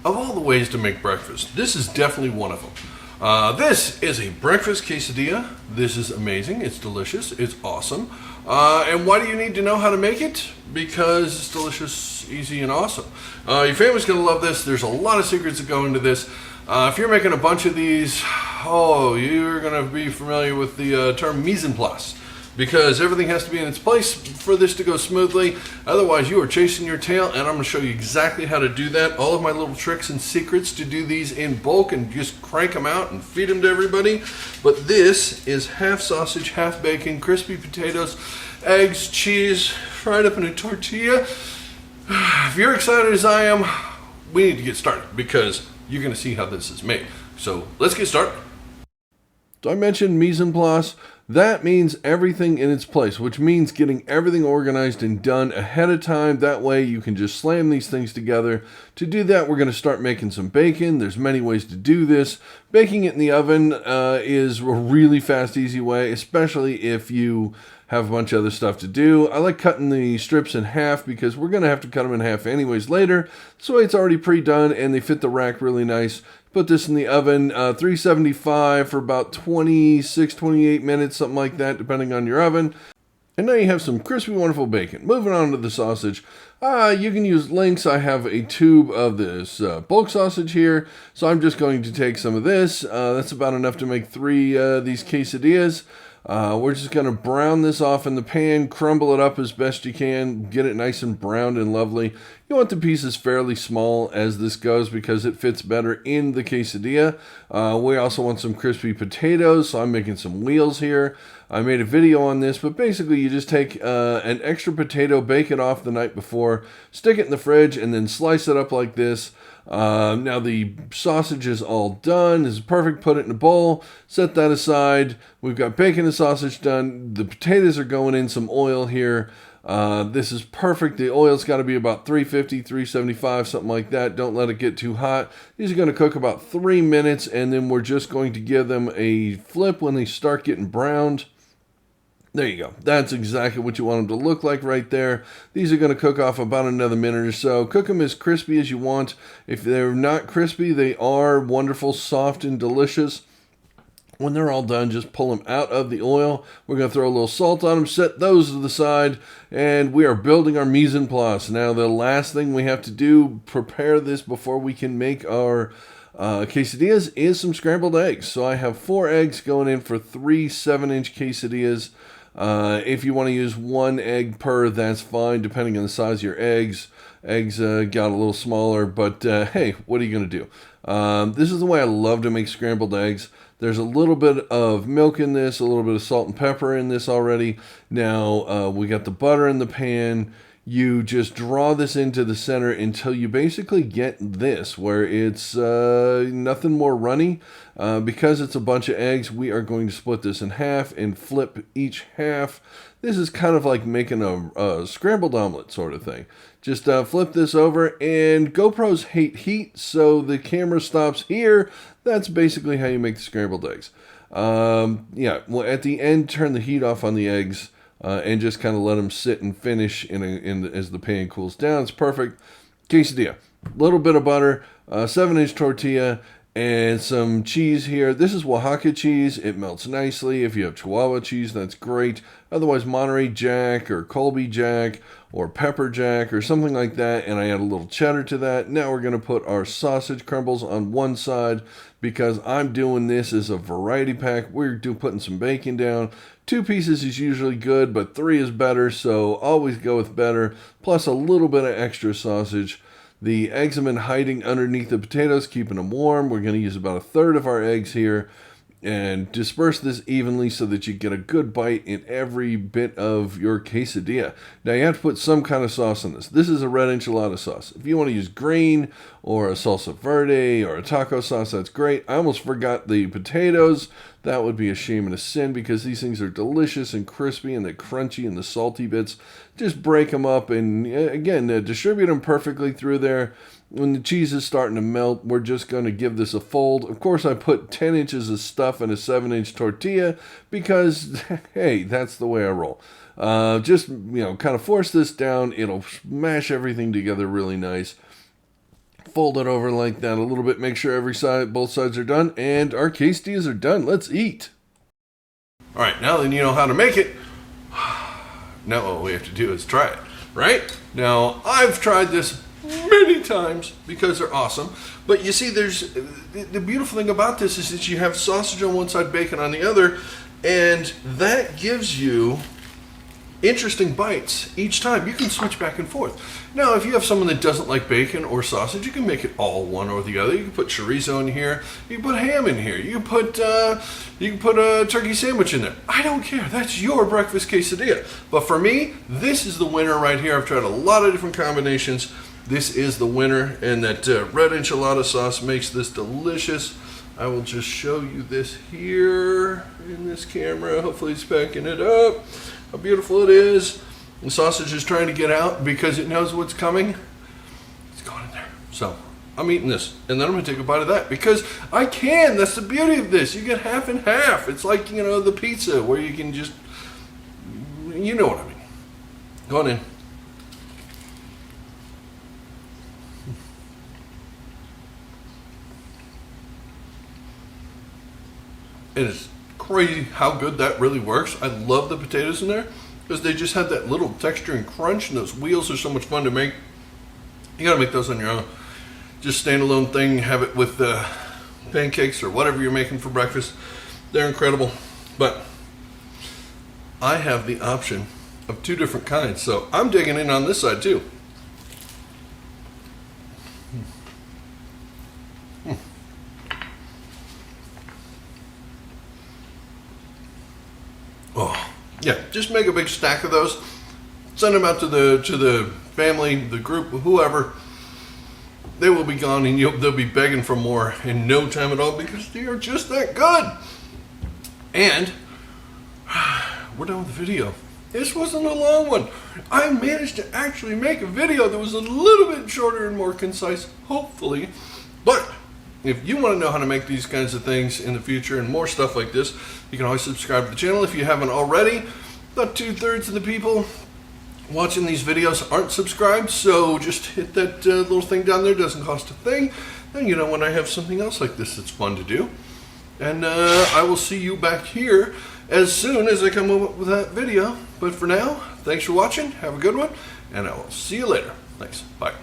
Of all the ways to make breakfast, this is definitely one of them. This is a breakfast quesadilla. This is amazing. It's delicious. It's awesome. And why do you need to know how to make it? Because it's delicious, easy, and awesome. Your family's going to love this. There's a lot of secrets that go into this. If you're making a bunch of these, you're going to be familiar with the term mise en place, because everything has to be in its place for this to go smoothly. Otherwise, you are chasing your tail, and I'm going to show you exactly how to do that. All of my little tricks and secrets to do these in bulk and just crank them out and feed them to everybody. But this is half sausage, half bacon, crispy potatoes, eggs, cheese, fried up in a tortilla. If you're excited as I am, we need to get started because you're going to see how this is made. So let's get started. So I mentioned mise en place. That means everything in its place, which means getting everything organized and done ahead of time. That way you can just slam these things together. To do that, we're going to start making some bacon. There's many ways to do this. Baking it in the oven is a really fast, easy way, especially if you have a bunch of other stuff to do. I like cutting the strips in half because we're going to have to cut them in half anyways later. So it's already pre-done and they fit the rack really nice. Put this in the oven, 375 for about 26, 28 minutes, something like that, depending on your oven. And now you have some crispy, wonderful bacon. Moving on to the sausage. You can use links. I have a tube of this bulk sausage here. So I'm just going to take some of this. That's about enough to make 3 these quesadillas. We're just going to brown this off in the pan, crumble it up as best you can, get it nice and browned and lovely. You want the pieces fairly small as this goes because it fits better in the quesadilla. We also want some crispy potatoes, so I'm making some wheels here. I made a video on this, but basically you just take an extra potato, bake it off the night before, stick it in the fridge, and then slice it up like this. Now the sausage is all done. This is perfect. Put it in a bowl. Set that aside. We've got bacon and sausage done. The potatoes are going in some oil here. This is perfect. The oil's got to be about 350, 375, something like that. Don't let it get too hot. These are going to cook about 3 minutes, and then we're just going to give them a flip when they start getting browned. There you go. That's exactly what you want them to look like right there. These are going to cook off about another minute or so. Cook them as crispy as you want. If they're not crispy, they are wonderful, soft, and delicious. When they're all done, just pull them out of the oil. We're going to throw a little salt on them, set those to the side, and we are building our mise en place. Now, the last thing we have to do, prepare this before we can make our quesadillas, is some scrambled eggs. So I have 4 eggs going in for 3 7-inch quesadillas. If you want to use 1 egg per, that's fine, depending on the size of your eggs. Eggs got a little smaller, but hey, what are you going to do? This is the way I love to make scrambled eggs. There's a little bit of milk in this, a little bit of salt and pepper in this already. Now, we got the butter in the pan. You just draw this into the center until you basically get this, where it's nothing more runny. Because it's a bunch of eggs, we are going to split this in half and flip each half. This is kind of like making a scrambled omelet sort of thing. Just flip this over, and GoPros hate heat, so the camera stops here. That's basically how you make the scrambled eggs. Well, at the end, turn the heat off on the eggs. And just kind of let them sit and finish as the pan cools down. It's perfect. Quesadilla. A little bit of butter, 7-inch tortilla, and some cheese here. This is Oaxaca cheese. It melts nicely. If you have Chihuahua cheese, that's great. Otherwise, Monterey Jack or Colby Jack or Pepper Jack or something like that. And I add a little cheddar to that. Now we're going to put our sausage crumbles on one side because I'm doing this as a variety pack. We're putting some bacon down. 2 pieces is usually good, but 3 is better, so always go with better, plus a little bit of extra sausage. The eggs have been hiding underneath the potatoes, keeping them warm. We're going to use about 1/3 of our eggs here and disperse this evenly so that you get a good bite in every bit of your quesadilla. Now you have to put some kind of sauce on this. This is a red enchilada sauce. If you want to use green or a salsa verde or a taco sauce, that's great. I almost forgot the potatoes. That would be a shame and a sin because these things are delicious and crispy and the crunchy and the salty bits. Just break them up and again, distribute them perfectly through there. When the cheese is starting to melt, we're just going to give this a fold. Of course, I put 10 inches of stuff in a 7-inch tortilla because, hey, that's the way I roll. Just, kind of force this down. It'll smash everything together really nice. fold it over like that a little bit. Make sure both sides are done. And our quesadillas are done. Let's eat. All right, now that you know how to make it, now all we have to do is try it, right? Now, I've tried this many times because they're awesome. But you see, the beautiful thing about this is that you have sausage on one side, bacon on the other, and that gives you interesting bites each time. You can switch back and forth. Now, if you have someone that doesn't like bacon or sausage, you can make it all one or the other. You can put chorizo in here. You can put ham in here. You can put a turkey sandwich in there. I don't care. That's your breakfast quesadilla. But for me, this is the winner right here. I've tried a lot of different combinations. This is the winner, and that red enchilada sauce makes this delicious. I will just show you this here in this camera. Hopefully it's packing it up. How beautiful it is. The sausage is trying to get out because it knows what's coming. It's going in there. So I'm eating this, and then I'm going to take a bite of that because I can. That's the beauty of this. You get half and half. It's like, you know, the pizza where you can just, you know what I mean. Go on in. It is crazy how good that really works. I love the potatoes in there because they just have that little texture and crunch, and those wheels are so much fun to make. You gotta make those on your own. Just standalone thing, have it with pancakes or whatever you're making for breakfast. They're incredible. But I have the option of two different kinds, so I'm digging in on this side too. Oh, yeah, just make a big stack of those. Send them out to the family, the group, whoever. They will be gone, and they'll be begging for more in no time at all because they are just that good. And we're done with the video. This wasn't a long one. I managed to actually make a video that was a little bit shorter and more concise, hopefully. But if you want to know how to make these kinds of things in the future and more stuff like this, you can always subscribe to the channel if you haven't already. About 2/3 of the people watching these videos aren't subscribed, so just hit that little thing down there. It doesn't cost a thing. And you know when I have something else like this that's fun to do. And I will see you back here as soon as I come up with that video. But for now, thanks for watching. Have a good one, and I will see you later. Thanks. Bye.